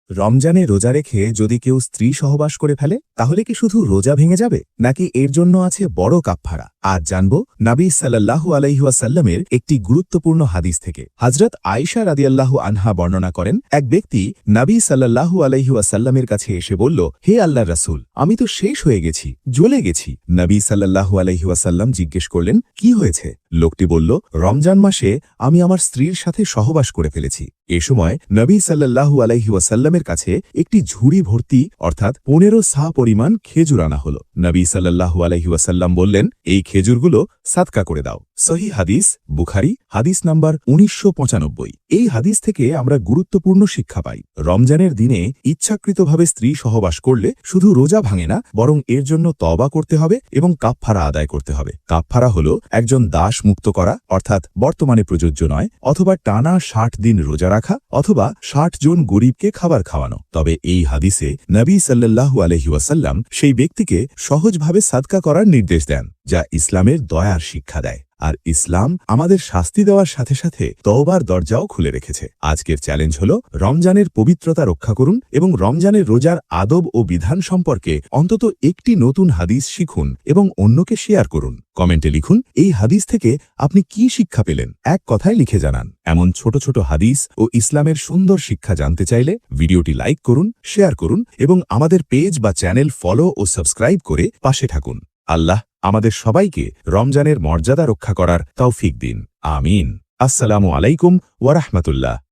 রমজানে রোজা রেখে যদি কেউ স্ত্রী সহবাস করে ফেলে তাহলে কি শুধু রোজা ভেঙে যাবে নাকি এর জন্য আছে বড় কাফফারা? আজ জানব নবী সাল্লাল্লাহু আলাইহি ওয়াসাল্লামের একটি গুরুত্বপূর্ণ হাদিস থেকে। হযরত আয়েশা রাদিয়াল্লাহু আনহা বর্ণনা করেন, এক ব্যক্তি নবী সাল্লাল্লাহু আলাইহি ওয়াসাল্লামের কাছে এসে বলল, হে আল্লাহর রাসূল, আমি তো শেষ হয়ে গেছি, জ্বলে গেছি। নবী সাল্লাল্লাহু আলাইহি ওয়াসাল্লাম জিজ্ঞেস করলেন, কি হয়েছে? লোকটি বলল, রমজান মাসে আমি আমার স্ত্রীর সাথে সহবাস করে ফেলেছি। এ সময় নবী সাল্লাল্লাহু আলাইহি ওয়াসাল্লামের কাছে একটি ঝুড়ি ভর্তি অর্থাৎ 15 সা পরিমাণ খেজুর আনা হল। নবী সাল্লাল্লাহু আলাইহি ওয়াসাল্লাম বললেন, এই খেজুরগুলো সাদকা করে দাও। সহিহ হাদিস, বুখারী, হাদিস নাম্বার 1995। এই হাদিস থেকে আমরা গুরুত্বপূর্ণ শিক্ষা পাই। রমজানের দিনে ইচ্ছাকৃতভাবে স্ত্রী সহবাস করলে শুধু রোজা ভাঙে না, বরং এর জন্য তওবা করতে হবে এবং কাফফারা আদায় করতে হবে। কাফফারা হল একজন দাস মুক্ত করা, অর্থাৎ বর্তমানে প্রযোজ্য নয়, অথবা টানা 60 দিন রোজা রাখা, অথবা 60 জন গরিবকে খাবার খাওয়ানো। তবে এই হাদিসে নবী সাল্লাল্লাহু আলাইহি ওয়াসাল্লাম সেই ব্যক্তিকে সহজভাবে সাদকা করার নির্দেশ দেন, যা ইসলামের দয়ার শিক্ষা দেয়। আর ইসলাম আমাদের শাস্তি দেওয়ার সাথে সাথে তওবার দরজাও খুলে রেখেছে। আজকের চ্যালেঞ্জ হল, রমজানের পবিত্রতা রক্ষা করুন এবং রমজানের রোজার আদব ও বিধান সম্পর্কে অন্তত একটি নতুন হাদিস শিখুন এবং অন্যকে শেয়ার করুন। কমেন্টে লিখুন, এই হাদিস থেকে আপনি কি শিক্ষা পেলেন? এক কথায় লিখে জানান। এমন ছোট ছোট হাদিস ও ইসলামের সুন্দর শিক্ষা জানতে চাইলে ভিডিওটি লাইক করুন, শেয়ার করুন এবং আমাদের পেজ বা চ্যানেল ফলো ও সাবস্ক্রাইব করে পাশে থাকুন। আল্লাহ আমাদের সবাইকে রমজানের মর্যাদা রক্ষা করার তৌফিক দিন। আমিন। আসসালামু আলাইকুম ওয়া রাহমাতুল্লাহ।